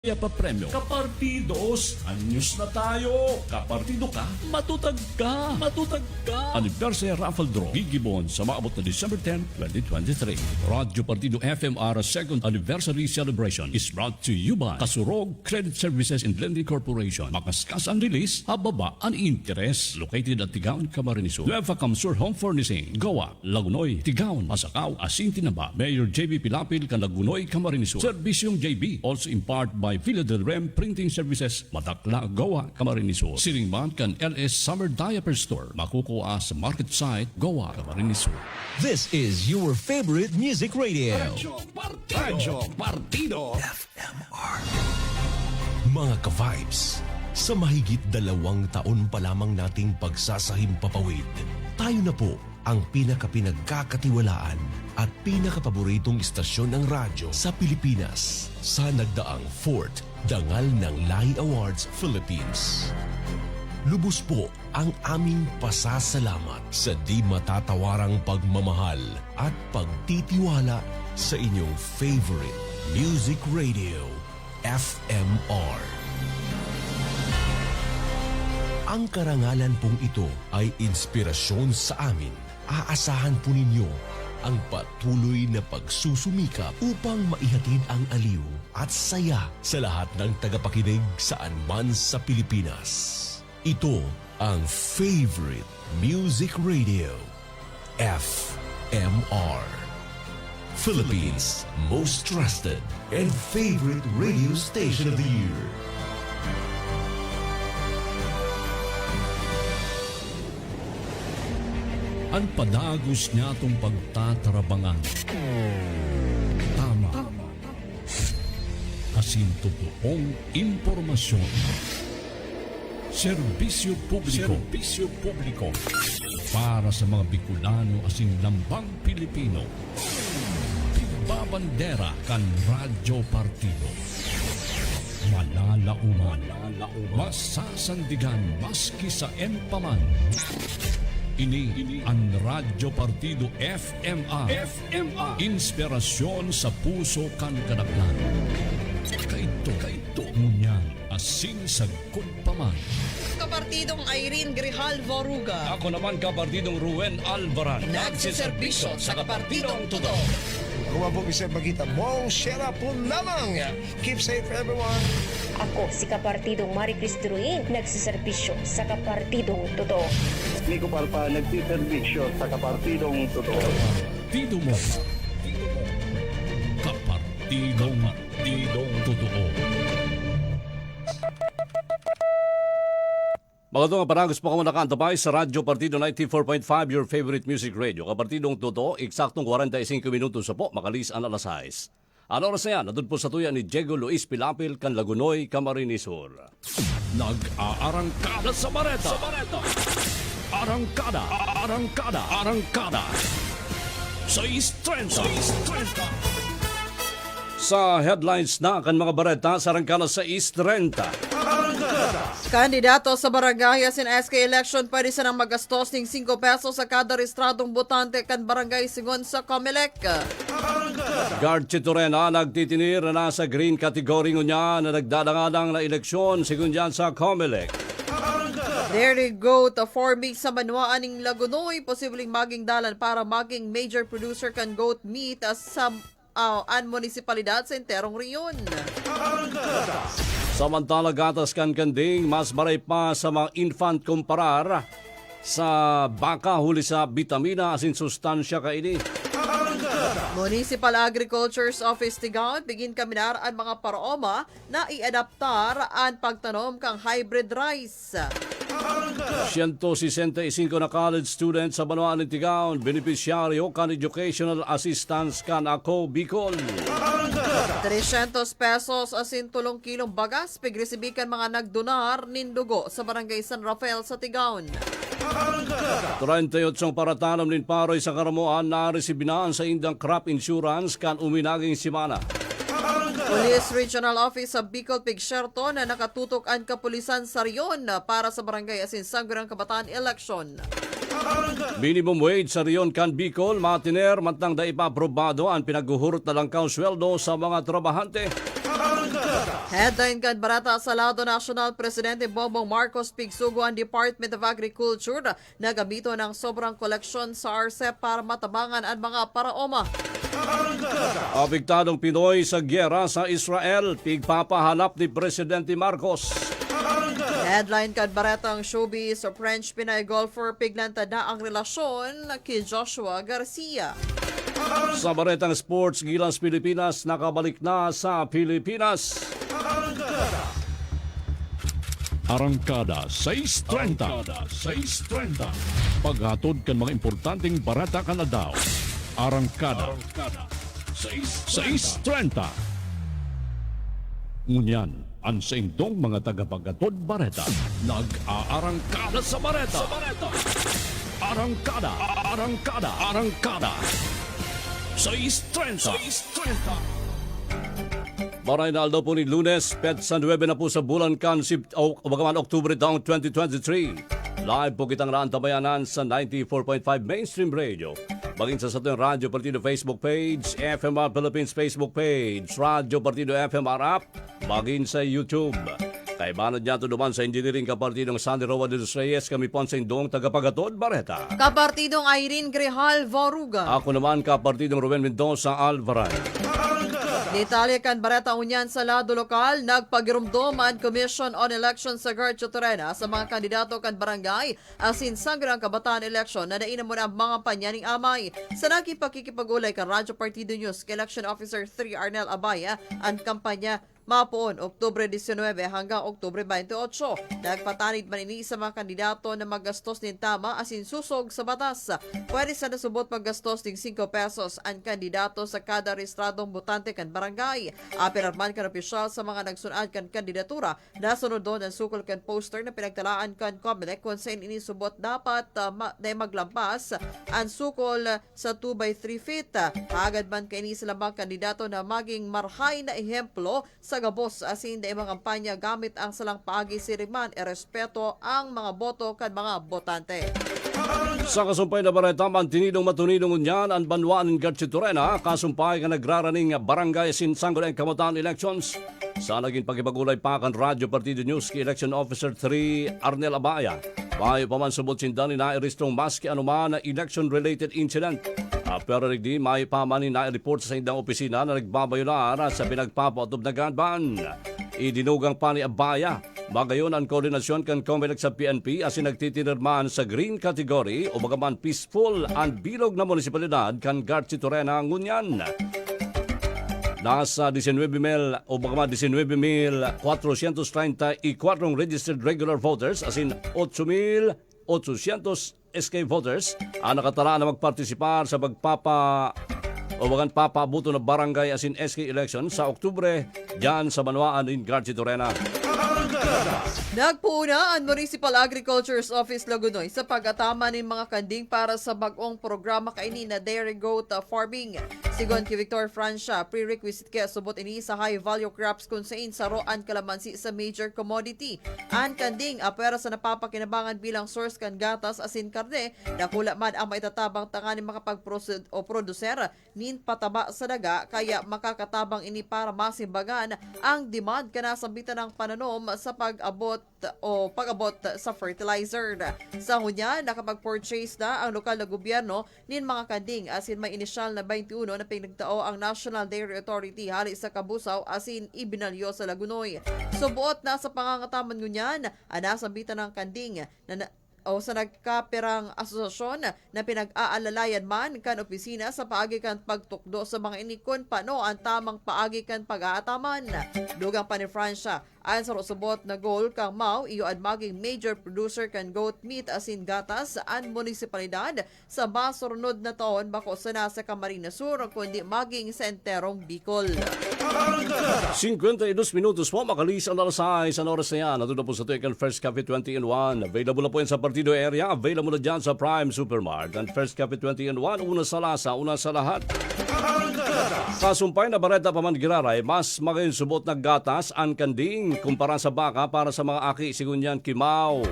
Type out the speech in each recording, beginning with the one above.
Kaya pa premyo. Kapartidos, anyos na tayo. Kapartido ka, matutag ka. Matutag ka. Anniversary raffle draw. Gigibon sa maabot na December 10, 2023. Radyo Partido FMR Second Anniversary Celebration is brought to you by Kasurog Credit Services and Lending Corporation. Makaskas ang release, hababa ang interes. Located at Tigaon, Camarines Sur. Nueva Camsur Home Furnishing. Goa, Lagunoy, Tigaon, Pasakaw, Asintinaba. Mayor JB Pilapil, Lagunoy, Camarines Sur. Servisyong JB, also in part by Villa del Rem Printing Services, Matakla, Goa, Camarines Sur. Siringman kan LS Summer Diaper Store. Makukuha sa market site, Goa, Camarines Sur. This is your favorite music radio. Radyo Partido FMR. Mga ka-vibes, sa mahigit 2 taon pa lamang nating pagsasahim papawid, tayo na po ang pinakapinagkakatiwalaan at pinakapaboritong istasyon ng radyo sa Pilipinas sa nagdaang 4th Dangal ng Lai Awards Philippines. Lubos po ang aming pasasalamat sa di matatawarang pagmamahal at pagtitiwala sa inyong favorite music radio, FMR. Ang karangalan pong ito ay inspirasyon sa amin. Aasahan po ninyo ang patuloy na pagsusumikap upang maihatid ang aliw at saya sa lahat ng tagapakinig saan man sa Pilipinas. Ito ang favorite music radio, FMR. Philippines' most trusted and favorite radio station of the year. Ang padagos niya itong pagtatarabangan. Tama. Kasintotoong impormasyon. Serbisyo publiko. Serbisyo publiko. Para sa mga Bicolano asing lambang Pilipino. Pigbabandera kan Radyo Partido. Malalauman. Masasandigan maski sa empaman. Ini ang Radyo Partido FMR. Inspirasyon sa puso kan kadaklan. Kaito ngunyan asin sa kunpaman. Kapartidong Irene Grijalvo Ruga. Ako naman kapartidong Ruen Alvaran. Nagsiservisyo sa Kapartidong Totoo. Kung po isa bagita mong share po lamang. Keep safe everyone. Ako si Kapartidong Marie Cristruin, nagsiservisyo sa Kapartidong Totoo. Nico Palpa, nagsiservisyo sa Kapartidong Totoo. Kapartido mo. Kapartidong Totoo. Mga ito nga paragos po kamo nakaantabay sa Radyo Partido 94.5, your favorite music radio. Kapartidong Totoo, eksaktong 45 minutos sa po, makalis ang alas 6. Ano oras na yan? Nandun po sa tuya ni Diego Luis Pilapil, kan Lagunoy, Camarines Sur. Nag-aarangkada sa Bareta. Arangkada. Sa East 30. Sa headlines na kan mga Bareta sa Arangkada sa East 30. Kandidato sa barangay asin SK election pwede silang magastos ng 5 pesos sa kada rehistradong botante kan barangay sigon sa Comelec. Guard Chitorena nagtitinir na sa green category niya na nagdadangadang na eleksyon sigon dyan sa Comelec. Dairy Goat forming sa Manuaan ng Lagunoy, posibleng maging dalan para maging major producer kan goat meat sa an munisipalidad sa enterong riyon. Samantala gatas kan kanding, mas maray pa sa mga infant kumparar sa baka huli sa bitamina asin sustansya kaini. Municipal Agriculture's Office Tigaon, bigin kaminar ang mga paraoma na i-adaptar ang pagtanom kang hybrid rice. 165 na college students sa Banuan ng Tigaon, beneficiaryo kan educational assistance kan Ako Bicol. 300 pesos asin 3 kilong bagas, pigresibikan mga nagdonar nindugo sa barangay San Rafael sa Tigaon. 38 para tanam nin paroy sa karamuan na resibinaan sa indang crop insurance kan uminaging simana. Police Regional Office sa Bicol Pigsyerto na nakatutok ang kapulisan sa riyon para sa barangay asin Sangguniang Kabataan election. Minimum wage sa riyon kan Bicol, matiner, mantang da ipaprobado ang pinaguhurot na langkaw sweldo sa mga trabahante. Headline kan barata sa lado national, Presidente Bongbong Marcos pigsugo ang Department of Agriculture na gamito ng sobrang koleksyon sa RCEP para matabangan ang mga paraoma. Apektadong Pinoy sa gyera sa Israel, pigpapahanap ni Presidente Marcos. Headline kan baratang showbiz sa French Pinay golfer piglanta na ang relasyon kay Joshua Garcia. Sa baretang sports, Gilas Pilipinas nakabalik na sa Pilipinas. Arangkada 6:30. Paghatod kan mga importanteng barata kan adlaw. Arangkada 6:30. Ngunyan, ang sa indong mga tagapaghatod bareta, nag-aarangkada sa bareta. Arangkada. 6:30. Maray na aldaw po ni Lunes, Petsa 9 na po sa bulan kan, bagaman Oktubre taong 2023. Live po kitang naantabayanan sa 94.5 Mainstream Radio. Bagin sa ating Radyo Partido Facebook page, FMR Philippines Facebook page, Radyo Partido FMR app, bagin sa YouTube. Kay banad niya ito naman sa engineering kapartidong Sandy Roa de los Reyes, kami po ang sindong tagapagatod Bareta. Kapartidong Irene Grejal Varuga. Ako naman kapartidong Ruben Mendoza Alvarez. Detalye kan barata unyan sa lado lokal, nagpagirumdom ang Commission on Elections sa Garcio Torena sa mga kandidato kan barangay asin sangrang kabataan election na naina mo na ang mga panyaning amay. Sa nakipakikipag-ulay kan Radyo Partido News kay Election Officer 3 Arnel Abaya ang kampanya mapoon Oktubre 19 hanggang Oktubre 28. Nagpatanid man ini sa mga kandidato na maggastos din tama asin susog sa batas. Pwede sa nasubot maggastos ng 5 pesos ang kandidato sa kada rehistradong botante kan barangay. Apirarman kan opisyal sa mga nagsunad kan kandidatura, nasunod doon ang sukol kan poster na pinagtalaan kan COMELEC kung saan inisubot dapat na maglampas ang sukol sa 2x3 feet. Agad man kaini sila mga kandidato na maging marhay na ehemplo sa gabos asin da mga kampanya gamit ang salang paagi siriman respeto ang mga boto kan mga botante. Sa kasumpay na bareta, mantinidong matunidong unyan ang banwaan ng Garcio Torena, kasumpay ka nagraraning barangay sinsanggo ng kamutaan elections. Sa naging pagipagulay pa kan Radyo Partido News kay Election Officer 3 Arnel Abaya, bayo pa man subot sindani na iristong maski anuman na election-related incident. Pero nagdi may pamanin na report sa indang opisina na nagbabayo na sa pinagpapautob na ganban. Idinugang pa ni Abaya, magayon ang koordinasyon kan COMELEC sa PNP asin nagtitinirman sa green category o bagaman peaceful ang bilog na munisipalidad kan Garcio Torena ngunyan. Nasa 19,434 registered regular voters asin 8,800 SK voters ang nakatala na magpartisipar sa papabuto na barangay asin SK election sa Oktubre dyan sa Banwaan in Garcio Torena. Nagpuuna ang Municipal Agriculture's Office Lagunoy sa pag-atama ng mga kanding para sa bagong programa kaini na dairy goat farming. Sigon kay Victor Francia, prerequisite kaya subot ini sa high value crops kung saan saroan kalamansi sa major commodity. Ang kanding apera sa napapakinabangan bilang source kan gatas asin karne, nakula man ang maitatabang tanganin makapag-producer o producer nin pataba sa daga kaya makakatabang ini para masimbagan ang demand kana sambitan ng pananom sa pag-abot sa fertilizer. Sa hunya, nakapag-purchase na ang lokal na gobyerno nin mga kanding asin may inisyal na 21 na pinagtao ang National Dairy Authority hali sa Kabusaw asin ibinalyo sa Lagunoy. Subuot na sa pangangataman ngunyan, nasambitan ng kanding sa nagkapirang asosasyon na pinag-aalalayan man kan opisina sa paagi kan pagtukdo sa mga inikon pano ang tamang paagi kan pag-aataman. Dugang pa ni Francia, ayon sa subot na goal kang Mau iyo ang maging major producer kan goat meat asin gatas ang munisipalidad sa basurunod na taon bako sa nasa Camarines Sur kundi maging sa enterong Bicol. 52 minutos po makalis ang alasay sa oras na yan. Natuto po sa tuwigan First Cafe 20-in-1. Available na po yan sa Partido area. Available na dyan sa Prime Supermart. And First Cafe 20-in-1, una sa lasa, una sa lahat. Kasumpay na bareta pa man giraray, mas magayon subot na gatas ang kanding kumpara sa baka para sa mga aki sigunyan kimaw.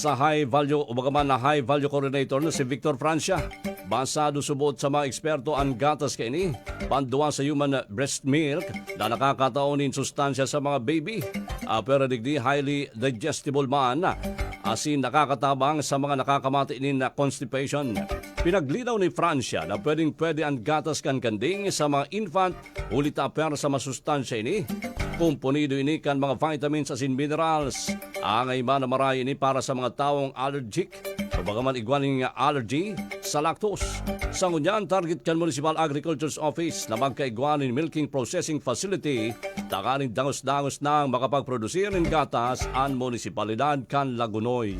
sa high value o bagaman na high value coordinator na si Victor Francia. Basado subot sa mga eksperto ang gatas kaini, panduwa sa human breast milk na nakakataonin sustansya sa mga baby. Pero digdi highly digestible man, asin nakakatabang sa mga nakakamati na constipation. Pinaglinaw ni Francia na pwede ang gatas kan kanding sa mga infant ulit apel sa masustansya ini. Kumponido ini kan mga vitamins asin minerals. Angay man na maray ini para sa mga taong allergic o bagaman igwaning allergy sa lactose. Sa ngunyan, target kan Municipal Agriculture's Office na magkaigwanin milking processing facility takaning dangos-dangos nang makapagprodusir ng gatas ang munisipalidad kan Lagunoy.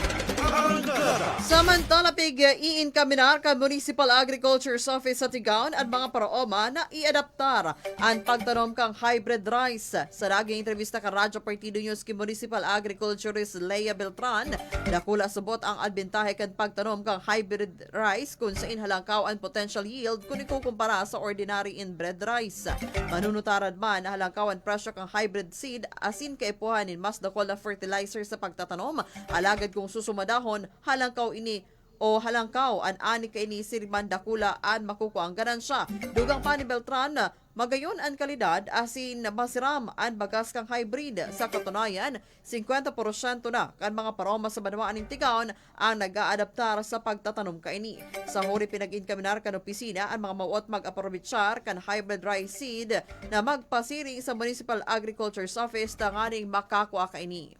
Samantala, iinkaminar ka Municipal Agriculture's Office sa Tigaon at mga paraoma na i-adaptar ang pagtanom kang hybrid rice. Sa naging entrevista ka Radyo Partido News ki Municipal Agriculturist Lea Beltran, nakula subot ang adbentahe kan pagtanom kang hybrid rice kung sa inhalangkaw ang potential yield kung ikukumpara sa ordinary inbred rice. Manunutaran man na halangkaw ang presyo kang hybrid seed asin kaipuhanin mas dakol na fertilizer sa pagtatanom, alagad kung susumadahon halangkaw ini o halangkaw an ani kay ni Sirman Dakula an makukuha ang ganansya. Dugang pa ni Beltran, magayon ang kalidad asin masiram ang bagas kang hybrid. Sa katunayan, 50% na kan mga paroma sa banwaan ng Tigaon ang nag-aadaptar sa pagtatanom kaini. Sa huli pinag-inkaminar kan opisina ang mga mauot mag-aprobitsyar kan hybrid rice seed na magpasiring sa Municipal Agriculture's Office tanganing makakuha kaini.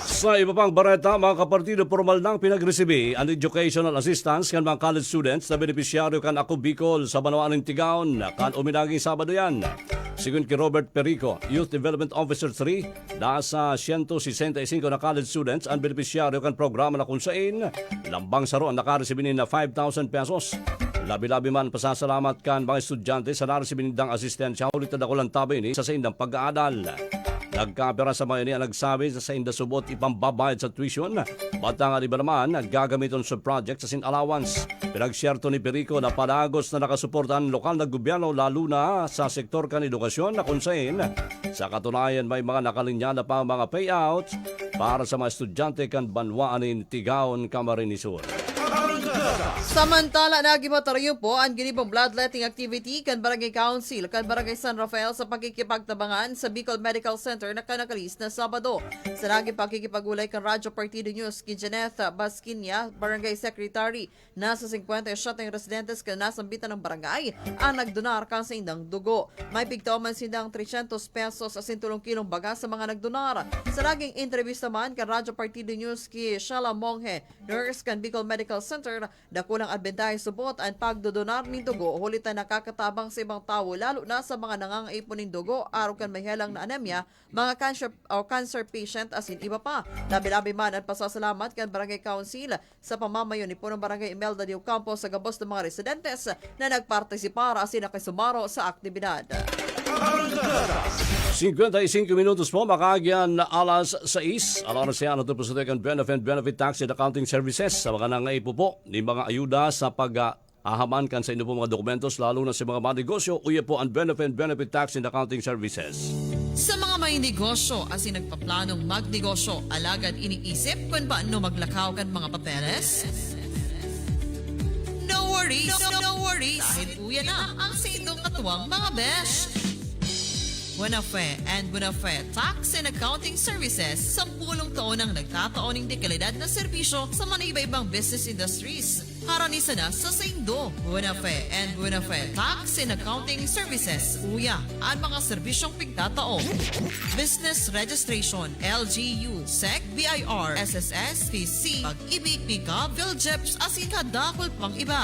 Sa iba pang bareta, mga kapartido, formal nang pinagresibi ang educational assistance kan mga college students na benepisyaryo kan Ako Bicol sa Banwaan ng Tigaon kan uminaging Sabado yan. Sigun kay Robert Perico, Youth Development Officer 3, nasa 165 na college students ang benepisyaryo kan programa na kung saan lambang saro ang nakaresibinin na 5,000 pesos. Labi-labi man pasasalamat kan mga estudyante sa naresibinindang asistensya ulit na dakulang tabi ni sa indang pag-aaral. Nagkapera sa mga ini ang nagsabi sa inda subot ipambabayad sa tuition. Batang iba naman gagamiton sa project sa sin allowance. Pinagsyerto ni Perico na palagos na nakasuporta ang lokal na gobyerno lalo na sa sektor kan edukasyon na kung saan sa katunayan may mga nakalinya na pa mga payouts para sa mga estudyante kan Banwaan ng Tigaon, Camarines Sur. Samantala, nagimataryo po ang ginibong bloodletting activity kan Barangay Council kan Barangay San Rafael sa pakikipagtabangan sa Bicol Medical Center na kanakalis na Sabado. Sa naging pakikipagulay kan Radyo Partido News ki Janeth Basquinia, Barangay Secretary, nasa 57 residentes kan nasambitan ng barangay ang nagdonar kan sa indang dugo. May pigtooman sindang 300 pesos sa 1 kilong baga sa mga nagdonar. Sa naging entrevista man kan Radyo Partido News ki Shala Monghe, nurse kan Bicol Medical Center, dakulang adbentahe subot ang pagdodonar ng dugo hulitan nakakatabang sa ibang tao lalo na sa mga nangangaipon ng dugo araw kan may helang na anemia, mga cancer patient asin iba pa. Labi-labi man at pasasalamat kan Barangay Council sa pamamayo ni Punong Barangay Imelda de Ocampo sa gabos ng mga residentes na nagpartisipara asin nakisumaro sa aktibidad. 55 minutos po, makagyan na alas 6. Alas siya natutupusote kan benefit tax and accounting services sa mga nangaipo po ni mga ayuda sa pag-ahaman kan sa inyo po mga dokumentos lalo na sa mga negosyo. Uya po ang benefit tax and accounting services. Sa mga may negosyo asin nagpaplanong magnegosyo, alagad iniisip kung paano maglakaw kan mga papeles? No worries, no worries. Dahil uya na ang sa inyong katuwang mga besh. Buenafe and Buenafe Tax and Accounting Services, 10 taon ang nagtataoning dekalidad na serbisyo sa mga iba-ibang business industries. Haranisa na sa Saindo. Buenafe and Buenafe Tax and Accounting Services. Uya, ang mga serbisyong pigtatao. Business Registration, LGU, SEC, BIR, SSS, PC, Pag-ibig, PICA, PhilJeps, asin kadakol pang iba.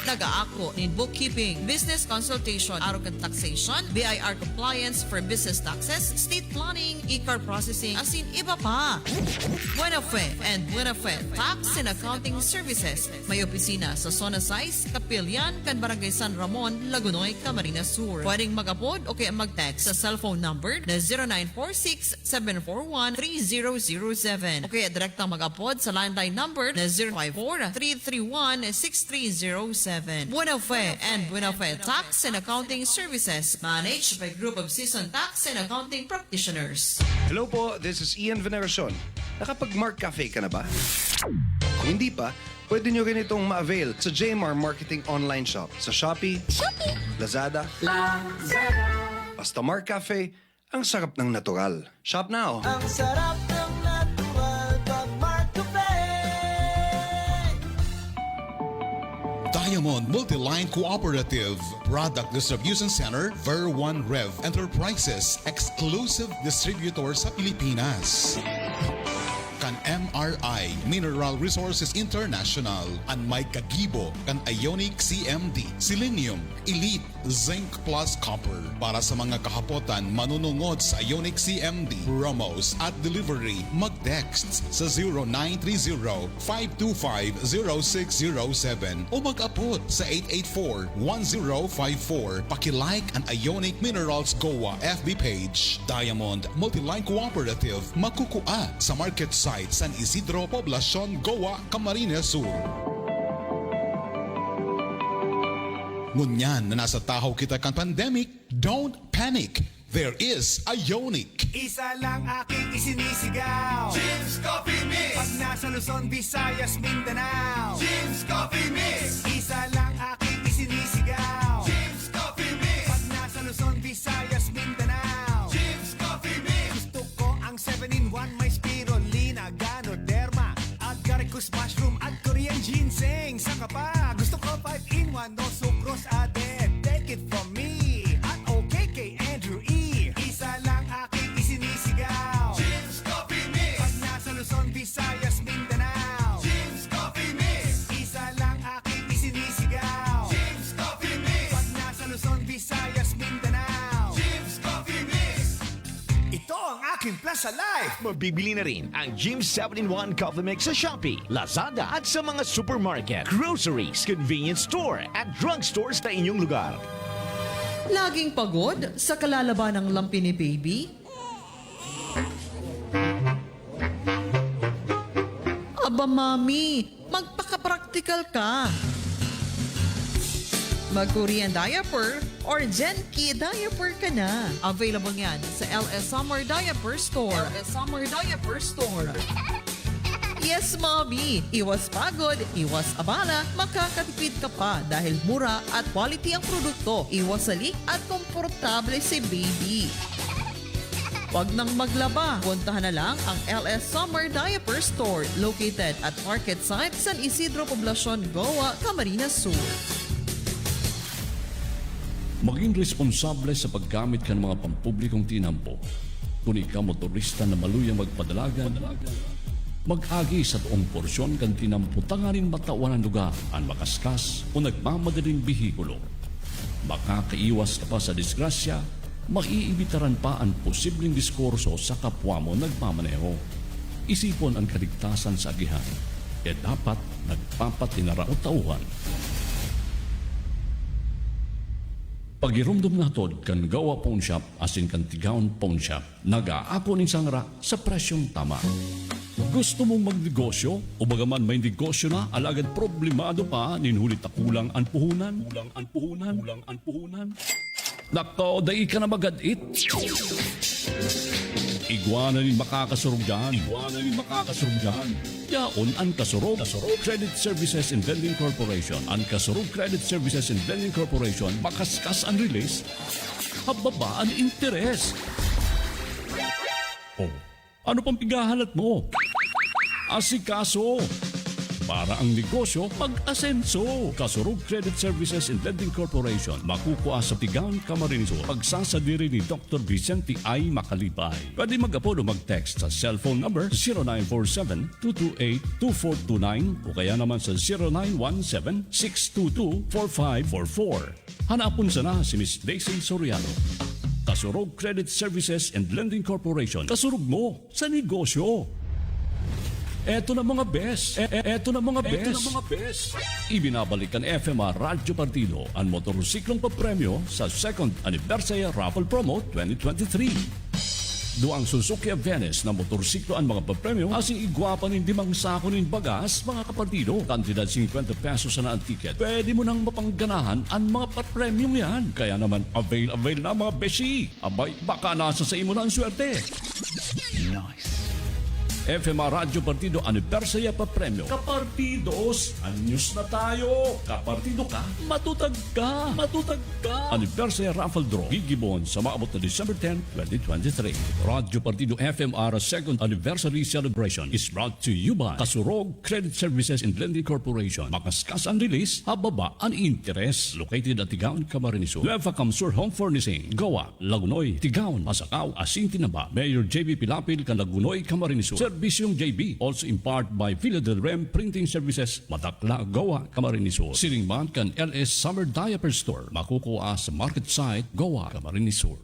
Nag-aako in bookkeeping, business consultation, arrogant taxation, BIR compliance for business taxes, state planning, e-car processing, asin iba pa. Buenafe and Buenafe Tax and Accounting Services. May opisina sa Zona 6, Kapilyan, kan Barangay San Ramon, Lagunoy, Camarines Sur. Pwedeng mag-upload o kaya mag-text sa cellphone number na 0946-741-3007 o kaya direktang mag-upload sa landline number na 054-331-6307. Buenafe and Buenafe Tax and Accounting Services, managed by Group of Seasoned Tax and Accounting Practitioners. Hello po, this is Ian Veneracion. Nakapag-Mark Cafe ka na ba? Kung hindi pa, pwede nyo rin itong ma-avail sa JMR Marketing Online Shop sa Shopee, Lazada, basta Mark Cafe, ang sarap ng natural. Shop now! Ang sarap ng natural pag Mark Cafe. Diamond Multiline Cooperative Product Distribution Center, Ver1 Rev Enterprises, exclusive distributor sa Pilipinas. Kan MRI Mineral Resources International, an may kagibo kan Ionic CMD, Selenium, Elite, Zinc Plus Copper. Para sa mga kahapotan manunungod sa Ionic CMD, promos at delivery, mag-text sa 0930-525-0607 o mag-upot sa 884-1054. Pakilike ang Ionic Minerals Goa FB page. Diamond Multiline Cooperative, makukua sa market site San Isidro, Poblacion, Goa, Camarines Sur. Ngunyan na nasa tahaw kita kan pandemic, don't panic. There is Ionic. Isa lang aking isinisigaw, Jim's Coffee Mix. Pag nasa Luzon, Visayas, Mindanao, Jim's Coffee Mix. Isa lang aking isinisigaw, Jim's Coffee Mix. Pag nasa Luzon, Visayas, Mindanao, Jim's Coffee Mix. Gusto ko ang 7-in-1, may spirulina, ganoderma, agaricus mushroom at Korean ginseng. Saka pa, gusto ko 5-in-1, no sucrose added. Take it from me, at okay kay Andrew E. Isa lang aking isinisigaw, Jim's Coffee Mix. Pag nasa Luzon, Visayas, Mindanao, Jim's Coffee Mix. Isa lang aking isinisigaw, Jim's Coffee Mix. Pag nasa Luzon, Visayas, Mindanao, Jim's Coffee Mix. Ito ang aking Plaza Life. Mabibili na rin ang Jim's 7-in-1 Coffee Mix sa Shopee, Lazada at sa mga supermarket, groceries, convenience store at drugstores na inyong lugar. Laging pagod sa kalalaban ng lampi ni baby? Aba mami, magpaka-practical ka. Mag-Korean diaper or Genki diaper ka na. Available yan sa LS Summer Diaper Store. LS Summer Diaper Store. Yes, Mommy! Iwas pagod, iwas abala, makakatipid ka pa dahil mura at quality ang produkto. Iwas salik at komportable si baby. Huwag nang maglaba, puntahan na lang ang LS Summer Diaper Store located at Market Site San Isidro, Poblacion, Goa, Camarines Sur. Maging responsable sa paggamit ka ng mga pampublikong tinampo. Kung ikaw motorista na maluyang magpadalagan, mag-agi sa tuong porsyon kan tinampo tanganing matawan ang lugar, ang makaskas o nagmamadaling bihikulo. Makakaiwas ka pa sa disgrasya, maiibitaran pa ang posibleng diskurso sa kapwa mo nagmamaneho. Isipon ang kaligtasan sa agihan, e dapat nagpapatinaraot-tauhan. Pagirumdum natod kan Gawa Pawn Shop asin kan Tigaon Pawn Shop, nag-aako ning sangra sa presyong tama. Gusto mong magnegosyo o bagaman may negosyo na alagad problemado pa ninhulit na kulang ang puhunan? Nako, dahi ka na magadit. Iguana ni makakasurog dyan. Yaon ang Kasurog Credit Services and Vending Corporation. Ang Kasurog Credit Services and Vending Corporation makaskas ang release, hababa ang interes. Oh, ano pang pigahalat mo? Asikaso! Para ang negosyo pag-asenso. Kasurog Credit Services and Lending Corporation. Makukuha sa Tigaon, Camarines Sur. Pagsasadiri ni Dr. Vicente I. Macalipay. Pwede mag-upload o mag-text sa cellphone number 0947-228-2429 o kaya naman sa 0917-622-4544. Hanapon sana si Miss Daisy Soriano. Kasurog Credit Services and Lending Corporation. Kasurog mo sa negosyo. Eto na mga best. Ibinabalik ang FMR Radyo Partido ang motorsiklong papremyo sa 2nd Anniversary Raffle Promo 2023. Duang Suzuki Venice na motorsiklo ang mga papremyo asing igwapa ng 5 sako ng bagas, mga kapartido. Kantidad 50 pesos na ang ticket. Pwede mo nang mapangganahan ang mga papremyo yan. Kaya naman avail na mga beshi. Abay, baka nasa sa imo na ang swerte. Nice. FMR Radio Partido Anibersarya pa Premyo. Kapartidos, anyos na tayo. Kapartido ka, matutag ka. Matutag ka. Anibersarya Raffle Draw gigibon sa maabot na December 10, 2023. Radio Partido FMR Second Anniversary Celebration is brought to you by Kasurog Credit Services and Lending Corporation. Makaskas ang release, hababa ang interest. Located at Tigaon, Camarines Sur. Nueva Camsur Home Furnishing, Goa, Lagunoy, Tigaon, Masakaw, Asing Tinaba. Mayor JB Pilapil, Lagunoy, Camarines Sur. Servisyong JB, also in part by Villa del Rem Printing Services, Matakla, Goa, Camarines Sur. Siringman kan LS Summer Diaper Store. Makukuha sa market site, Goa, Camarines Sur.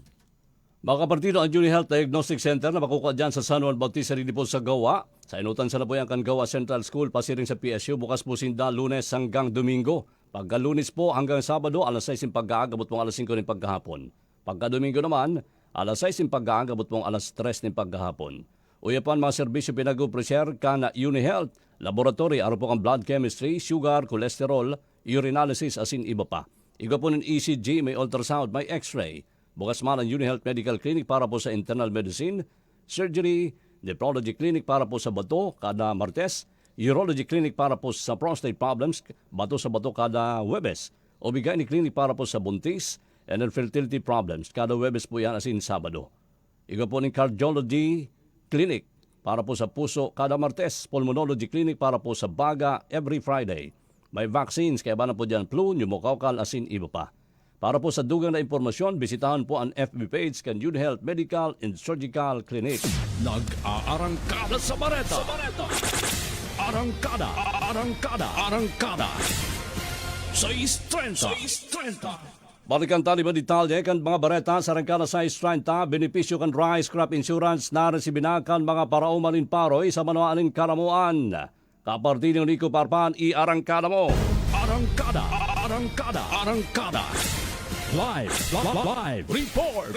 Mga kapartido, ang Uni Health Diagnostic Center na makukuha dyan sa San Juan Bautista Ridipol sa Goa. Sa inutan sa Labuyan kan Goa Central School, pasiring sa PSU, bukas po sinda Lunes hanggang Domingo. Pagka Lunes po hanggang Sabado, alas 6 yung pag-aagabot mong alas 5 ng pagkahapon. Pagka Domingo naman, alas 6 yung pag-aagabot mong alas 3 ng pagkahapon. Uyapan mga serbisyo pinag-upresyer ka na Uni Health, laboratory, araw po kang blood chemistry, sugar, cholesterol, urinalysis, asin iba pa. Iga po ng ECG, may ultrasound, may x-ray. Bukas man ang Uni Health Medical Clinic para po sa internal medicine, surgery, nephrology clinic para po sa bato kada Martes, urology clinic para po sa prostate problems, bato sa bato kada Webes, obigay clinic para po sa buntis, and infertility problems, kada Webes po yan asin Sabado. Iga po ng cardiology clinic para po sa puso kada Martes, pulmonology clinic para po sa baga every Friday. May vaccines, kaya ba na po dyan flu, pneumococcal, asin iba pa. Para po sa dugang na impormasyon, bisitahan po ang FB page kan Uni Health Medical and Surgical Clinic. Nag-aarangkada sa Bareta. Arangkada, arangkada, arangkada. Sa Istrenta. Balikan tali ba detalye kan mga bareta sa arangkada sa Istrenta, benepisyo kan rice crop insurance na resibinakan mga paraumanin paroy sa manuanin karamuan. Kapartidong Nico Parpan, i-arangkada mo. Arangkada, arangkada, arangkada. Live report.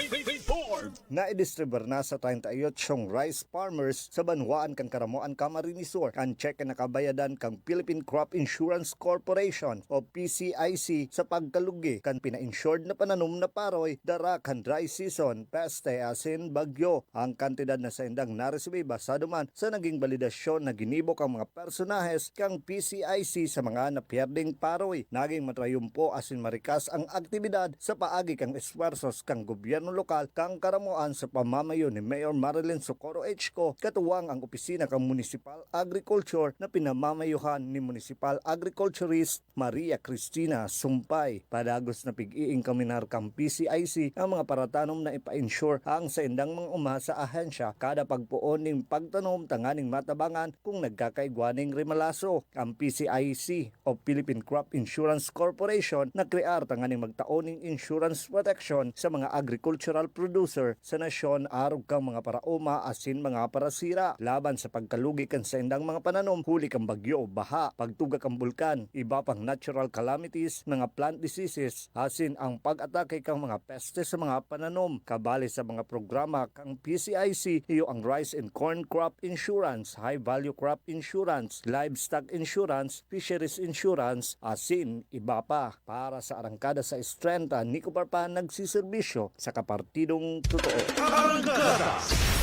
Na-distribute na sa 38 rice farmers sa Banwaan kang Karamoan, Camarines Sur ang check na nakabayadan kang Philippine Crop Insurance Corporation o PCIC sa pagkalugi kan pina-insured na pananom na paroy dara kan dry season, peste, asin, bagyo. Ang kantidad na sa indang naresibi basado man sa naging validasyon na ginibok ang mga personahes kang PCIC sa mga napierding paroy. Naging matrayumpo asin marikas ang aktibidad sa paagi kang eswersos kang gobyerno lokal kang Karamoan sa pamamayo ni Mayor Marilyn Socorro H. katuwang ang opisina kang Municipal Agriculture na pinamamayuhan ni Municipal Agriculturist Maria Cristina Sumpay. Padagos na pig-iing kaminar kang PCIC ang mga paratanom na ipa-insure ang sa indang mga umasa ahensya kada pagpuon ning pagtanom tanganing matabangan kung nagkakaigwaning rimalaso. Ang PCIC o Philippine Crop Insurance Corporation na krear tanganing magtaoning insurance protection sa mga agricultural producer sa nasyon arog kang mga parauma asin mga parasira laban sa pagkalugi kan sa indang mga pananom huli kang bagyo, baha, pagtuga kang bulkan, iba pang natural calamities, mga plant diseases asin ang pag-atake kang mga peste sa mga pananom. Kabali sa mga programa kang PCIC iyo ang rice and corn crop insurance, high value crop insurance, livestock insurance, fisheries insurance asin iba pa. Para sa arangkada sa Istrenta, Nico Parpan nagsiservisyo sa kapartidong totoo.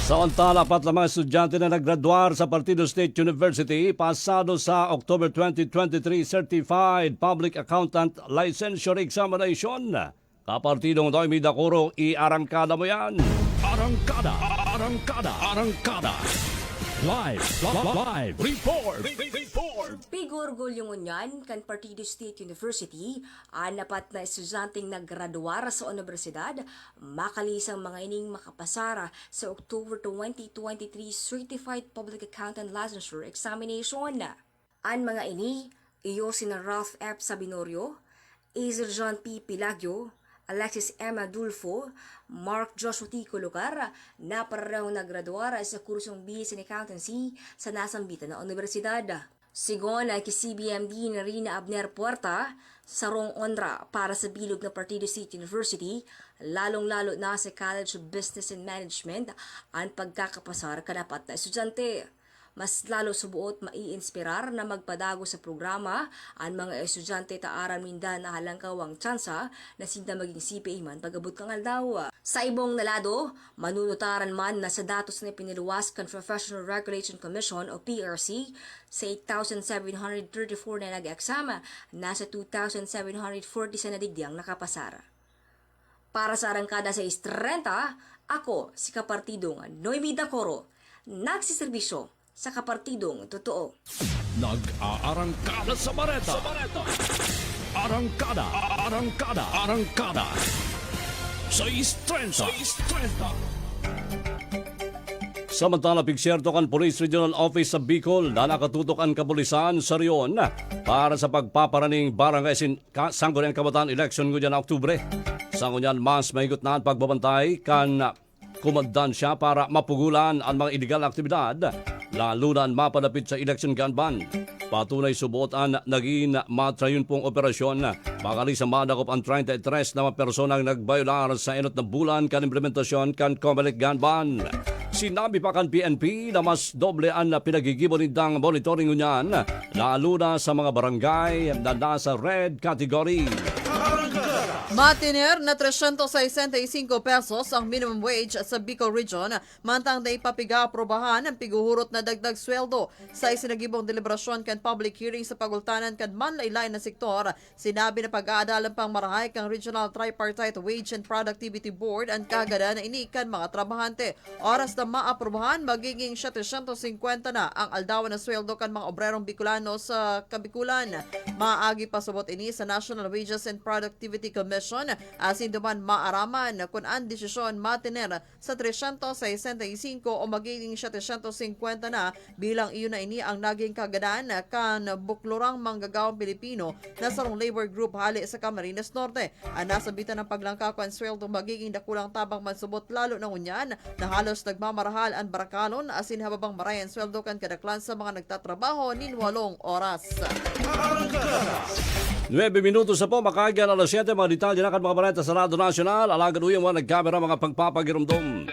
Samantala, 4 lamang estudyante na naggraduar sa Partido State University pasado sa October 2023 Certified Public Accountant Licensure Examination. Kapartidong Toy Midakuro, i-arangkada mo yan. Arangkada, arangkada, arangkada. Live report. Pigorgulyo ngunyan kan Partido State University, anapat na estudyanteng naggraduara sa universidad, makalisang mga ining makapasara sa October 2023 Certified Public Accountant Licensure Examination. Ang mga ini, iyo sina Ralph F. Sabinorio, Azer John P. Pilagyo, Alexis M. Adulfo, Mark Joshua T. Colocar na parang nagraduara sa kursong BS in Accountancy sa nasambitan na universidad. Sigon ay CBMD na Rina Abner Puerta, sarong onra para sa bilog ng Partido State University, lalong-lalo na sa College of Business and Management ang pagkakapasar kanapat na estudyante. mas lalo subuot maiinspirar na magpadago sa programa ang mga estudyante taaran mindan na halangkawang tsansa na sinda maging CPA man pagabot kang aldaw. Sa ibong nalado, manunutaran man na sa datos na piniluwas kan Professional Regulation Commission o PRC sa 8,734 na nag-eksama, nasa 2,740 sa nadigdiang nakapasara. Para sa arangkada sa 6:30, ako si Kapartidong Noemi Dacoro, nagsiservisyo sa Kapartidong Totoo. Nag-aarangkada sa Bareta. Arangkada, arangkada, arangkada. Sa 6:30. Samantala, pigsyerto kan Police Regional Office sa Bicol na nakatutok ang kapulisan sa riyon para sa pagpaparaning barangay Sangguniang Kabataan Election ngayong Oktubre. Sa ngunyan, mas mahigot na ang pagbabantay kan kumandansya para mapugulan ang mga illegal na aktibidad, lalo na mapalapit sa election ganban. Patunay subuot ang naging matrayon pong operasyon. Bakali sa madakop ang 33 na mga personang nagbayolar sa enot na bulan kan implementasyon kan Comelec ganban. Sinabi pa kan PNP na mas doble ang pinagigibon nitang monitoring ngunyan, lalo na sa mga barangay na nasa red category. Matiner na 365 pesos ang minimum wage sa Bicol Region, mantang na ipapiga-aprobahan ang piguhurot na dagdag sweldo. Sa isinagibong deliberasyon kan public hearing sa pagultanan kan manlaylay na sektor, sinabi na pag-aadalan pang marahay kang Regional Tripartite Wage and Productivity Board ang kagada na inikan mga trabahante. Oras na maaprobahan, magiging 750 na ang aldawan na sweldo kan mga obrerong Bicolano sa Kabikulan. Maagi pasubot ini sa National Wages and Productivity Commission asin duman maaraman kung ang desisyon matiner sa 365 o magiging 750 na bilang iyon na ini ang naging kagadaan kan buklurang manggagawang Pilipino na sarong labor group hali sa Camarines Norte. Ang nasabitan ng paglangka kan sweldo magiging dakulang tabang mansubot lalo na ngunyan na halos nagmamarahal ang barakalon asin hababang marayan sweldo kan kadaklan sa mga nagtatrabaho nin 8 oras. 9 minutos na po, makagyan alas 7, mga detalye na kan mga balita sa Radyo Nacional. Alagad uyang mga nagkamera, mga pagpapagirumdum.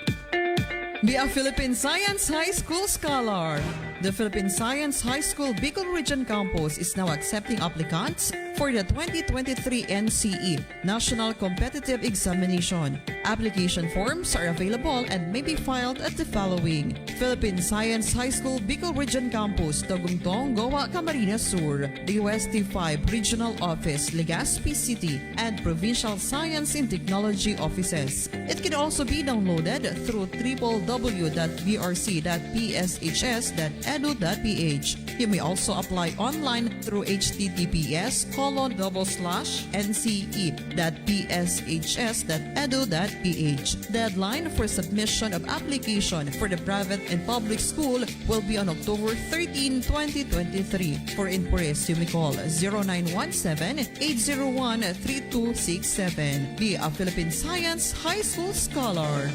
Be a Philippine Science High School Scholar. The Philippine Science High School Bicol Region Campus is now accepting applicants for the 2023 NCE National Competitive Examination. Application forms are available and may be filed at the following: Philippine Science High School Bicol Region Campus, Tagumtong, Goa, Camarines Sur, the UST5 Regional Office, Legazpi City, and Provincial Science and Technology Offices. It can also be downloaded through www.brc.pshs.edu.ph. You may also apply online through https://nce.pshs.edu.ph. Deadline for submission of application for the private and public school will be on October 13, 2023. For inquiries, you may call 0917-801-3267. Be a Philippine Science High School Scholar.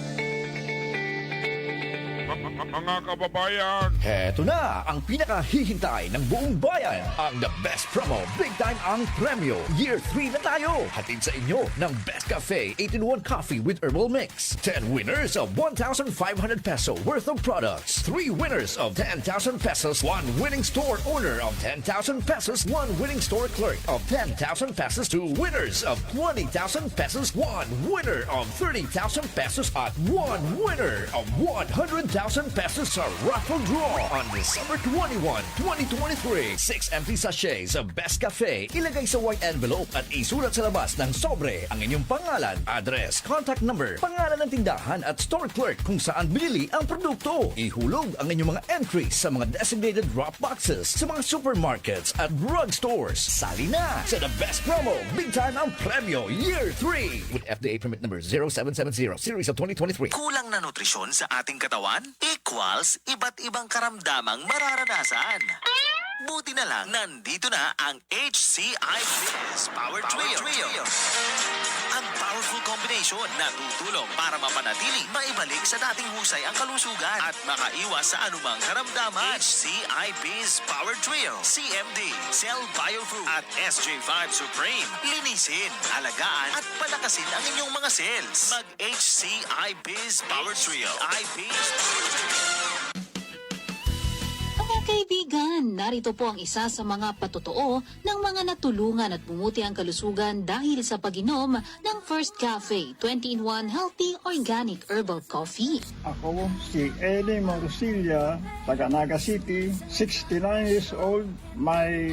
Mga kababayan, Heto na ang pinakahihintay ng buong bayan. Ang The Best Promo, Big Time ang Premyo. Year 3 na tayo. Hatid sa inyo ng Best Cafe 8-in-1 Coffee with Herbal Mix. 10 winners of 1,500 peso worth of products. 3 winners of 10,000 pesos. 1 winning store owner of 10,000 pesos. 1 winning store clerk of 10,000 pesos. 2 winners of 20,000 pesos. 1 winner of 30,000 pesos. At 1 winner of 100,000 pesos sa raffle draw on December 21, 2023. 6 empty sachets of Best Cafe. Ilagay sa white envelope at isulat sa labas ng sobre ang inyong pangalan, address, contact number, pangalan ng tindahan at store clerk kung saan binili ang produkto. Ihulog ang inyong mga entries sa mga designated drop boxes sa mga supermarkets at drugstores. Sali na sa The Best Promo, Big Time ang Premyo Year 3 with FDA permit number 0770 series of 2023. Kulang na nutrisyon sa ating katawan equals iba't ibang karamdamang mararanasan. Buti na lang, nandito na ang HCI Biz Power Trio. Ang powerful combination na tutulong para mapanatili, maibalik sa dating husay ang kalusugan at makaiwas sa anumang karamdaman. HCI Biz Power Trio, CMD, Cell Biofood at SJ5 Supreme. Linisin, alagaan at palakasin ang inyong mga cells. Mag HCI Biz Power Trio. Kaibigan, narito po ang isa sa mga patotoo ng mga natulungan at bumuti ang kalusugan dahil sa pag-inom ng First Cafe 20-in-1 Healthy Organic Herbal Coffee. Ako si Eddie Morcilla, taga Naga City, 69 years old, may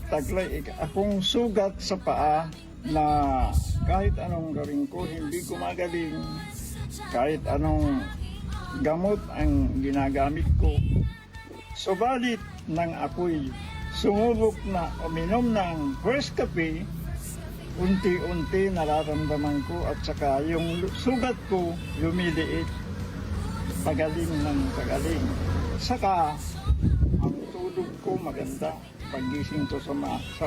taglay akong sugat sa paa na kahit anong gawin ko, hindi ko magaling. Kahit anong gamot ang ginagamit ko. Subalit nang ako'y sumubok na uminom ng First Cafe, unti-unti nararamdaman ko at saka yung sugat ko lumiliit, pagaling ng pagaling. Saka ang tulog ko maganda, paggising ko sa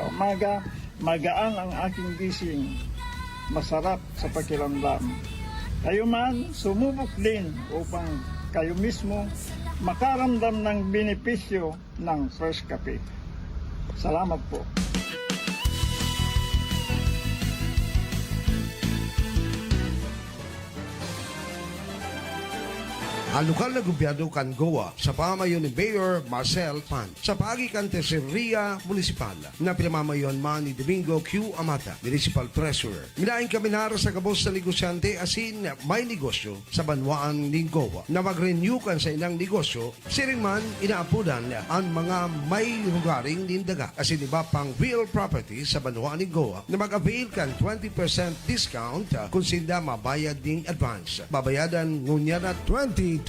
umaga, magaan ang aking gising, masarap sa pakiramdam. Kayo man, sumubok din upang kayo mismo makaramdam ng benepisyo ng First Cafe. Salamat po. Ang lokal na gobyerno kan Goa sa pamamayon ni Mayor Marcel Pan sa pagikan Tesoreria Municipal na pinamamayon man ni Domingo Q. Amata, Municipal Treasurer. Minaing kami nara sa kabos na negosyante asin may negosyo sa banwaan ng Goa na mag-renew kan sa inang negosyo, siring man inaapudan ang mga may lugaring nindaga asin iba pang real property sa banwaan ng Goa na mag-avail kan 20% discount kung sinda mabayad ng advance. Babayadan ngunya na 2023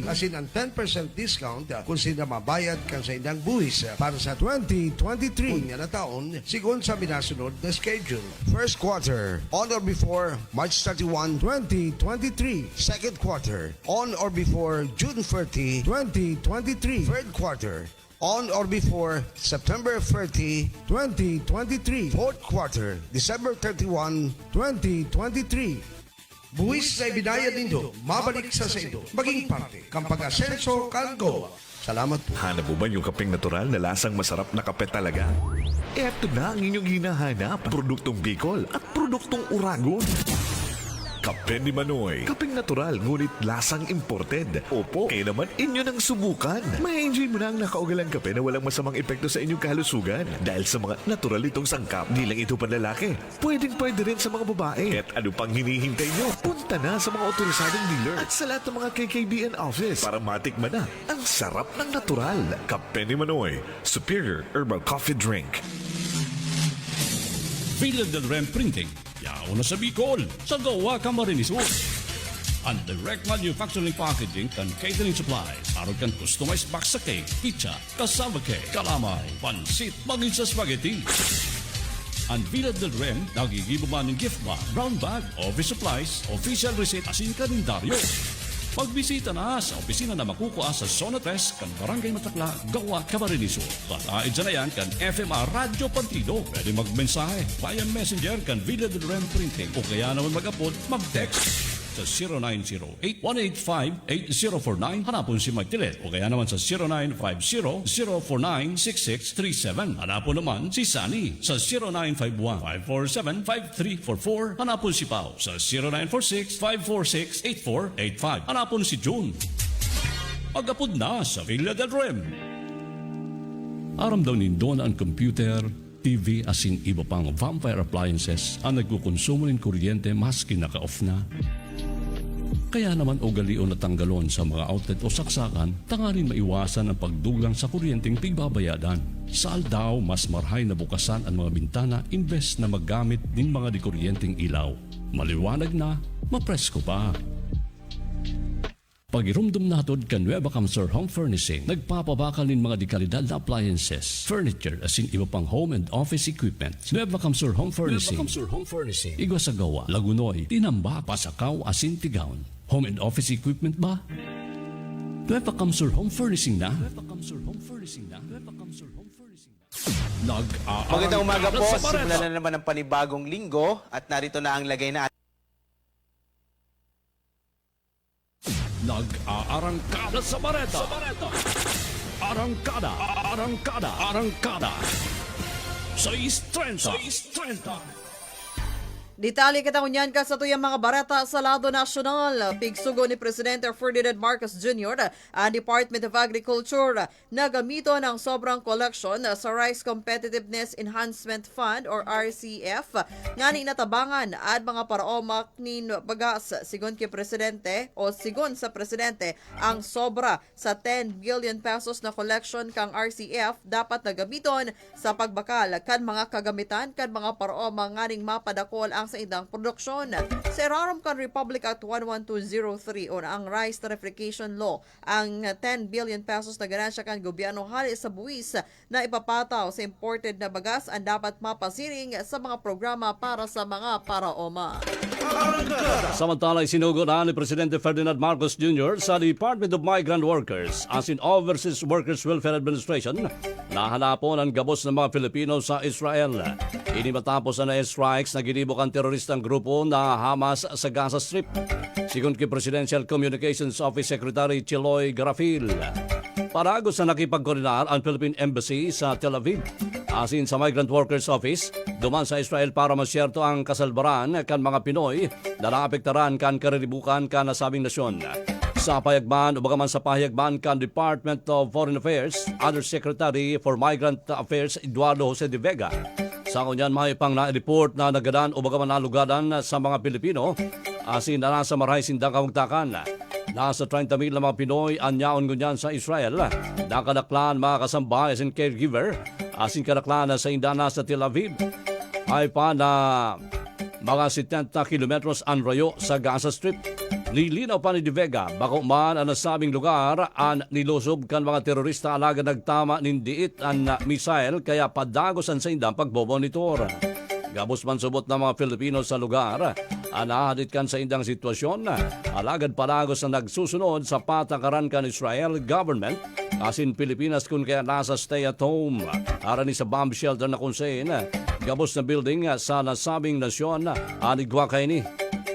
asin ang 10% discount kung sila mabayad kan sa indang buwis para sa 2023 kunya na taon sigon sa minasunod na schedule. First quarter, on or before March 31, 2023. Second quarter, on or before June 30, 2023. Third quarter, on or before September 30, 2023. Fourth quarter, December 31, 2023. Buwis na ibinayad nindo, mabalik sa indo, maging parte, kang pag-asenso kan Goa. Salamat po. Hanap mo ba yung kapeng natural na lasang masarap na kape talaga? Eto na ang inyong hinahanap. Produktong Bicol at produktong Uragon. Kape ni Manoy. Kapeng natural, ngunit lasang imported. Opo, kaya naman inyo nang subukan. May enjoy mo na ang nakaugalang kape na walang masamang epekto sa inyong kalusugan. Dahil sa mga natural itong sangkap. Di lang ito panlalaki. Pwede rin sa mga babae. At ano pang hinihintay nyo? Punta na sa mga otorisadong dealer at sa lahat ng mga KKBN office para matikman na ang sarap ng natural. Kape ni Manoy. Superior Herbal Coffee Drink. Villa del Rem Printing. Yaon na sa Bicol, sa Gawa, Camarines Sur. Ang direct manufacturing packaging kan catering supplies. Aron kan customized box sa cake, pizza, cassava cake, calamay, pansit, maging sa spaghetti. Ang Villa del Rem, nagigibo man ng gift bag, brown bag, office supplies, official receipt, asin kalendaryo. Pagbisita na sa opisina na makukuha sa Zona 3 kan Barangay Matakla, Gawa, Camarines Sur. Pataid dyan na yan kan FMR Radio Partido. Pwede magmensahe via messenger kan Villa del Rem Printing o kaya naman mag-upload, mag-text sa 0908-185-8049. Hanapon si Mike Tilet o kaya naman sa 0950-049-6637. Hanapon naman si Sunny sa 0951-547-5344. Hanapon si Pao sa 0946-546-8485. Hanapon si June. Pagkapod na sa Villa del Rem. Aram daw nindo na ang computer, TV asin iba pang vampire appliances ang nagkukonsumo ng kuryente maski naka-off na. Kaya naman ugalion na tanggalon sa mga outlet o saksakan, tanganin maiwasan ang pagdugang sa kuryenteng pigbabayadan. Saan daw mas marhay na bukasan ang mga bintana imbes na maggamit din mga dikuryenteng ilaw. Maliwanag na, mapresko pa. Pagirumdum natod kan Nueva Camsur Home Furnishing, nagpapabakal ng mga dekalidad na appliances, furniture, asin iba pang home and office equipment. Nueva Camsur Home Furnishing. Igwa sa Gawa, Lagunoy, Tinamba, Pasakaw, asin Tigaon. Home and office equipment ba? Nueva Camsur Home Furnishing na. Magandang umaga po. Simulan na naman ang panibagong linggo at narito na ang lagay na Nag-aarangkada sa Bareta. Arangkada. Sa Istrenta. Detalye katangunyan ka sa tuyang mga barata sa lado nasyonal. Pigsugo ni Presidente Ferdinand Marcos Jr. ang Department of Agriculture na gamito ng sobrang collection sa Rice Competitiveness Enhancement Fund or RCF nga ni natabangan at mga paraomak nin bagas. Sigon kay Presidente o sigon sa Presidente, ang sobra sa 10 billion pesos na collection kang RCF dapat nagamiton sa pagbakal kan mga kagamitan kan mga paraomak nga ning mapadakol ang sa indang produksyon. Sa irarom kan Republic Act 11203 o ang Rice Tarification Law, ang 10 billion pesos na ganansya kan gobyerno hali sa buwis na ipapataw sa imported na bagas ang dapat mapasiring sa mga programa para sa mga paraoma. Samantala, isinugo na ni Presidente Ferdinand Marcos Jr. sa Department of Migrant Workers as in Overseas Workers Welfare Administration na hanapon ang gabos ng mga Pilipino sa Israel. Ini matapos na strikes na ginibok ang teroristang grupo na Hamas sa Gaza Strip. Sigon kay Presidential Communications Office Secretary Chiloy Garafil. Paragos na nakipagkoordinar ang Philippine Embassy sa Tel Aviv asin sa Migrant Workers Office duman sa Israel para masyerto ang kasalbaran kan mga Pinoy na naapektaran kan karilibukan kan nasabing nasyon. Sa payagman o bagaman sa pahayagman kan Department of Foreign Affairs, Undersecretary for Migrant Affairs Eduardo Jose de Vega. Sa kunyan may pang na-report na nagadan o bagaman nalugadan sa mga Pilipino asin na nasa maray sindang kamagtakan. Nasa 30,000 na mga Pinoy anyaon ngunyan sa Israel. Nakadaklan mga kasambahay asin caregiver asin kadaklan sa indana sa Tel Aviv. Ay pa na mga 70 kilometros ang rayo sa Gaza Strip. Nilinaw pa ni De Vega, bako man ang nasabing lugar ang nilusob kan mga terorista alaga nagtama nindiit ang missile kaya padagos ang sa indang pagbobonitor. Gabos man subot ng mga Filipino sa lugar, anahadit kan sa indang sitwasyon, alagad palagos na nagsusunod sa patakaran kan Israel government, asin Pilipinas kung kaya nasa stay at home. Arani sa bomb shelter na kunsain, gabos na building sa nasabing nasyon, anigwa kay ni.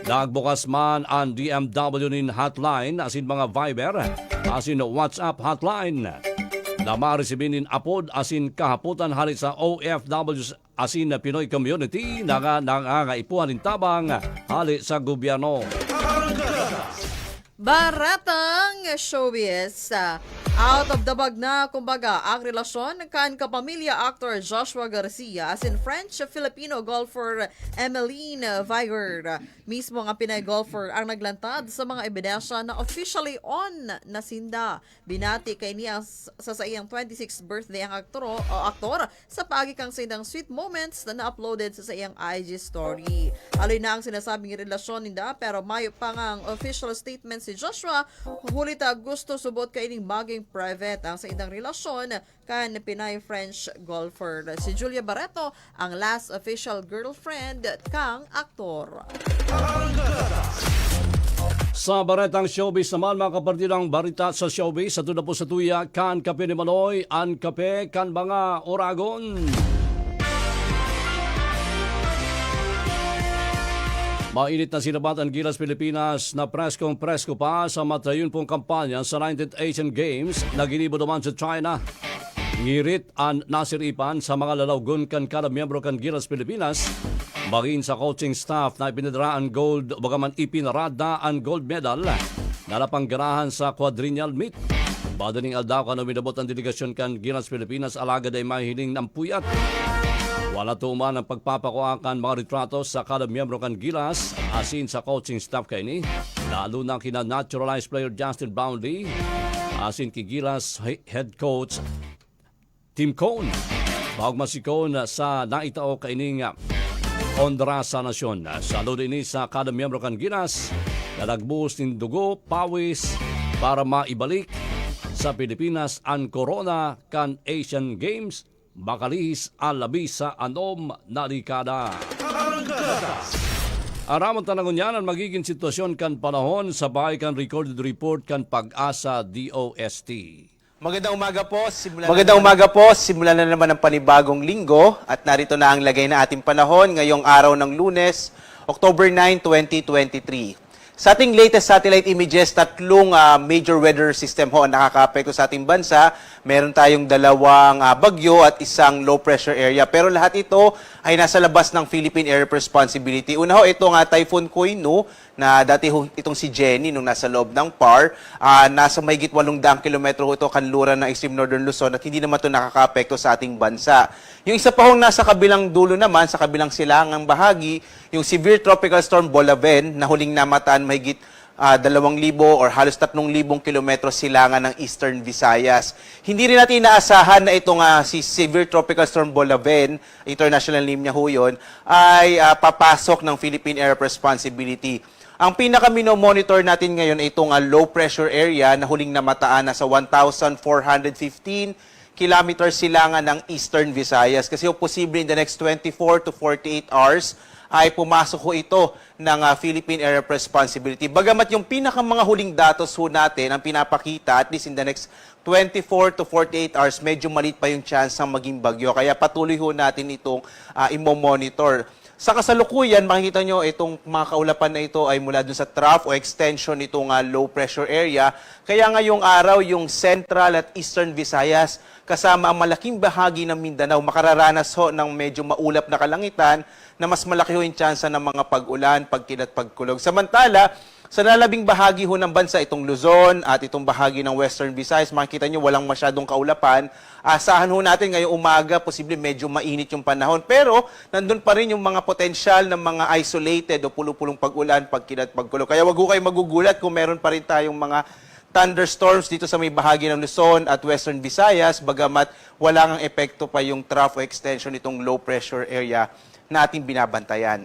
Nagbukas man ang DMW nin hotline, asin mga Viber, asin WhatsApp hotline. Na maresibinin apod asin kahaputan hali sa OFWs asin na Pinoy community na nangangaipuan ng tabang hali sa gobyerno. Baratang showbiz. Out of the bag na, kumbaga, ang relasyon kan kapamilya actor Joshua Garcia as in French-Filipino golfer Emeline Viger. Mismo ang Pinay golfer ang naglantad sa mga ebidensya na officially on na sinda. Binati kay niya sa iyang 26th birthday ang aktor sa pagikang sindang sweet moments na na-uploaded sa iyang IG story. Aloy na ang sinasabing relasyon ninda pero mayo pa ang official statement si Joshua. Hulita gusto subot kay ining maging private ang sa indang relasyon kan Pinay French golfer. Si Julia Barreto ang last official girlfriend kang aktor. Sa baretang showbiz naman mga kapatidang barita sa showbiz sa tuna po sa tuya kan kape ni Manoy ang kape kan mga oragon. Mainit na sinabat ang Gilas Pilipinas na preskong-presko pa sa matayon pong kampanya sa 19th Asian Games na ginibo naman sa China. Ngirit ang nasiripan sa mga lalawgon kan kada miyembro kan Gilas Pilipinas, maging sa coaching staff na ipinadara ang gold, bagaman ipinarada ang gold medal na napanggarahan sa quadrennial meet. Badaling aldaw kan uminabot ang delegasyon kan Gilas Pilipinas alagad ay mahiling ng puyat. Wala tuman ang pagpapakuakan mga retrato sa kada miyembro kan Gilas asin sa coaching staff kay ni, lalo na kina naturalized player Justin Brownlee asin ki Gilas head coach Tim Cone. Bago si Cone sa naitao kay ni Ondra sa nasyon. Saludo ini sa kada miyembro kan Gilas na nagbuhos ng dugo, pawis para maibalik sa Pilipinas ang corona kan Asian Games bakalis ang labis sa anom na dekada. Aramon tanangon yan ang magiging sitwasyon kan panahon sa bahay kan recorded report kan Pag-asa DOST. Magandang umaga po. Simulan na naman ang panibagong linggo at narito na ang lagay na ating panahon ngayong araw ng Lunes, October 9, 2023. Sa ating latest satellite images, tatlong major weather system ho ang nakaka-apekto sa ating bansa. Meron tayong dalawang bagyo at isang low pressure area. Pero lahat ito ay nasa labas ng Philippine Area of Responsibility. Una ho, itong Typhoon Koinu, na dati ho itong si Jenny nung nasa loob ng PAR. Nasa mahigit 800 kilometro ho ito kanluran ng extreme northern Luzon at hindi naman ito nakaka-apekto sa ating bansa. Yung isa pa hong nasa kabilang dulo naman, sa kabilang silangang bahagi, yung severe tropical storm Bolaven na huling namataan mahigit 2,000 or halos 3,000 kilometro silangan ng Eastern Visayas. Hindi rin natin inaasahan na itong si Severe Tropical Storm Bolaven, international name niya ho yun, ay papasok ng Philippine Area of Responsibility. Ang pinaka-monitor natin ngayon ay itong low pressure area na huling namataan na sa 1,415 kilometers silangan ng Eastern Visayas. Kasi posible in the next 24 to 48 hours ay pumasok ho ito ng Philippine Area of Responsibility. Bagamat yung mga huling datos ho natin ang pinapakita, at least in the next 24 to 48 hours, medyo maliit pa yung chance ng maging bagyo. Kaya patuloy ho natin itong imo-monitor. Sa kasalukuyan, makikita nyo itong mga kaulapan na ito ay mula dun sa trough o extension nitong low pressure area. Kaya ngayong araw, yung Central at Eastern Visayas, kasama ang malaking bahagi ng Mindanao, makararanas ho ng medyo maulap na kalangitan na mas malaki ho yung tsansa ng mga pag-ulan, pagkilat, pagkulog. Samantala, sa lalabing bahagi ho ng bansa, itong Luzon at itong bahagi ng Western Visayas, makikita nyo walang masyadong kaulapan. Asahan ho natin ngayong umaga, posible medyo mainit yung panahon. Pero, nandun pa rin yung mga potensyal ng mga isolated o pulupulong pag-ulan, pagkilat, pagkulog. Kaya wag ho kayo magugulat kung meron pa rin tayong mga thunderstorms dito sa may bahagi ng Luzon at Western Visayas, bagamat wala ngang epekto pa yung trough o extension nitong low pressure area na ating binabantayan.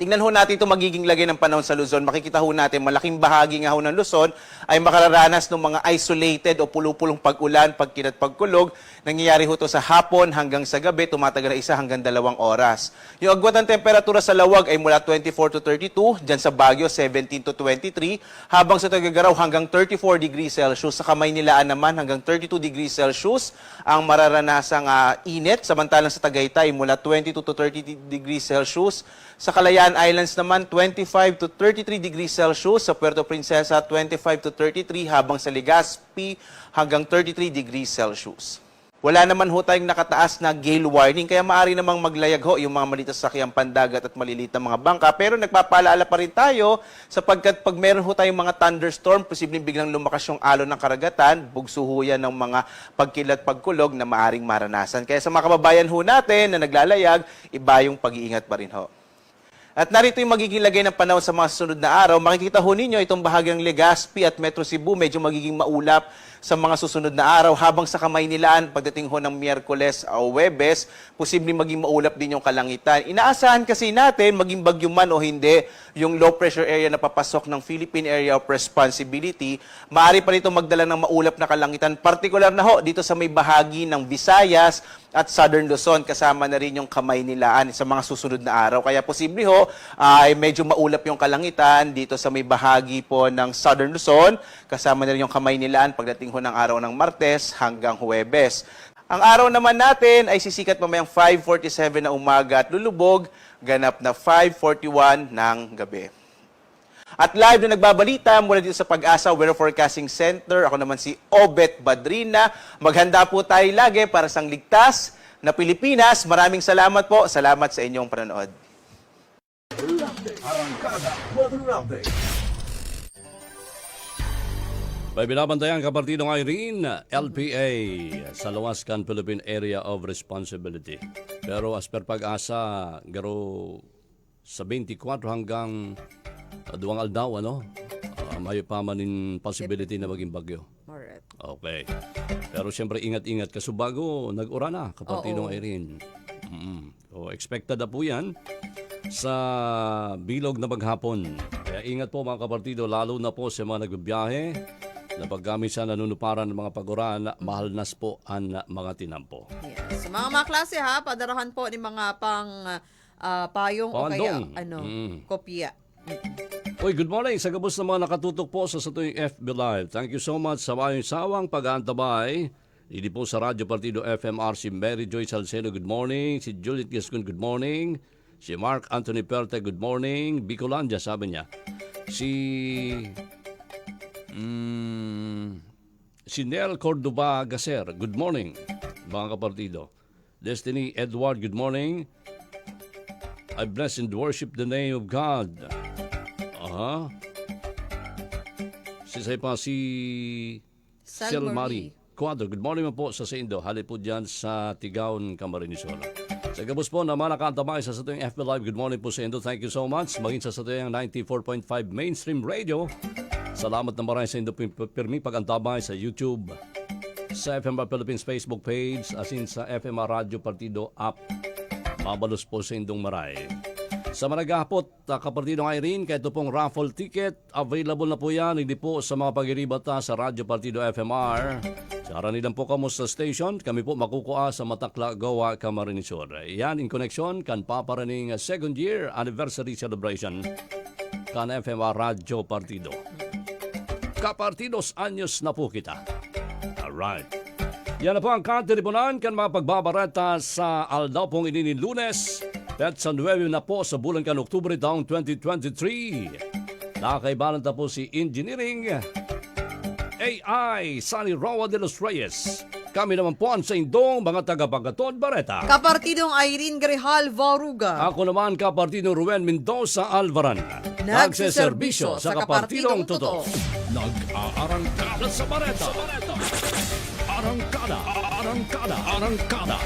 Tingnan ho natin ito magiging lagay ng panahon sa Luzon. Makikita ho natin, malaking bahagi nga ho ng Luzon ay makararanas ng mga isolated o pulupulong pag-ulan, pagkilat, pagkulog. Nangyayari ho ito sa hapon hanggang sa gabi, tumatagal na 1 hanggang 2 oras. Yung agwat ng temperatura sa lawag ay mula 24 to 32, dyan sa Baguio 17 to 23, habang sa Tuguegarao hanggang 34 degrees Celsius, sa Kamaynilaan naman hanggang 32 degrees Celsius ang mararanasang init, samantalang sa Tagaytay mula 22 to 30 degrees Celsius, sa Kalayaan Islands naman, 25 to 33 degrees Celsius. Sa Puerto Princesa, 25 to 33. Habang sa Legazpi, hanggang 33 degrees Celsius. Wala naman ho tayong nakataas na gale warning, kaya maaari namang maglayag ho yung mga maliit sa sakyang pandagat at maliliit na mga bangka. Pero nagpapaalala pa rin tayo sapagkat pag meron ho tayong mga thunderstorm, posibleng biglang lumakas yung alon ng karagatan, bugso ho yan ng mga pagkilat, pagkulog na maaring maranasan. Kaya sa mga kababayan ho natin na naglalayag, iba yung pag-iingat pa rin ho. At narito yung magiging lagay ng panahon sa mga susunod na araw. Makikita ho ninyo itong bahagyang Legazpi at Metro Cebu medyo magiging maulap sa mga susunod na araw, habang sa Kamaynilaan pagdating ho ng Miyerkules o Huwebes, posibleng maging maulap din yung kalangitan. Inaasahan kasi natin, maging bagyo man o hindi, yung low pressure area na papasok ng Philippine Area of Responsibility, maaari pa rito magdala ng maulap na kalangitan, partikular na ho dito sa may bahagi ng Visayas at Southern Luzon, kasama na rin yung Kamaynilaan sa mga susunod na araw. Kaya posible ho ay medyo maulap yung kalangitan dito sa may bahagi po ng Southern Luzon, kasama na rin yung Kamaynilaan pagdating ho ng araw ng Martes hanggang Huwebes. Ang araw naman natin ay sisikat mamayang 5:47 na umaga at lulubog ganap na 5:41 ng gabi. At live na nagbabalita mula dito sa Pag-asa Weather Forecasting Center, ako naman si Obet Badrina. Maghanda po tayo lagi para sa ligtas na Pilipinas. Maraming salamat po. Salamat sa inyong panonood. May binabantayan kapartidong Irene, LPA, sa Luwascan, Philippine Area of Responsibility. Pero as per Pag-asa, garo sa 24 hanggang 2 aldaw, may pa manin possibility na maging bagyo. Alright. Okay. Pero siyempre ingat-ingat kasi bago nag-ura na kapartidong Irene. So expected na po yan sa bilog na maghapon. Kaya ingat po mga kapartido, lalo na po sa mga nagbibiyahe na paggamit sa nanunuparan ng mga pag-uran, mahal nas po ang mga tinampo. Yes. Mga klase ha, padarahan po ni mga payong o kaya kopya. Uy, good morning sa gabos na mga nakatutok po sa tuwing FB Live. Thank you so much sa mayong sawang pag-aantabay. Hindi po sa Radyo Partido FMR si Mary Joy Salcedo, good morning. Si Juliet Gascon, good morning. Si Mark Anthony Perte, good morning. Bicolandia, sabi niya. Si Nel Cordoba Gaser, good morning, mga kapartido. Destiny Edward, good morning. I bless and worship the name of God. Si Selmari Quadro, good morning po sa Indo. Hali po dyan sa Tigaon, Camarines Sur. Sa gabos po na malakantama sa tuyong FB Live, good morning po sa Indo. Thank you so much. Maging sa tuyong 94.5 Mainstream Radio. Salamat na marami sa Indo pirmi pagantabay sa YouTube, sa FMR Philippines Facebook page, asin sa FMR Radio Partido app. Mabalos po sa Indong Maray. Sa managahapot, kapartidong Irene, kahit ito pong raffle ticket, available na po yan, hindi po sa mga pagiribata sa Radyo Partido FMR. Sa aranidan po kamo sa station, kami po makukuha sa Matakla, Goa, Camarines Sur. Yan in connection kan paparaning second year anniversary celebration kan FMR Radyo Partido. Kapartidos anyos na po kita. Alright. Yan na po ang katiripunan kan mga pagbabarata sa aldaw pong ininin Lunes. At sa 9 na po sa bulan kan Oktubre taong 2023. Nakakaibalan na po si Engineering AI, Sunny Roa de los Reyes. Kami naman po ang sa indong mga taga-Bagatod Bareta. Kapartidong Irene Grejal Varuga. Ako naman kapartidong Ruben Mendoza Alvaran. Nagseserbisyo sa kapartidong totoo. Nag-aarangkada sa Bareta. Arangkada, arangkada, arangkada.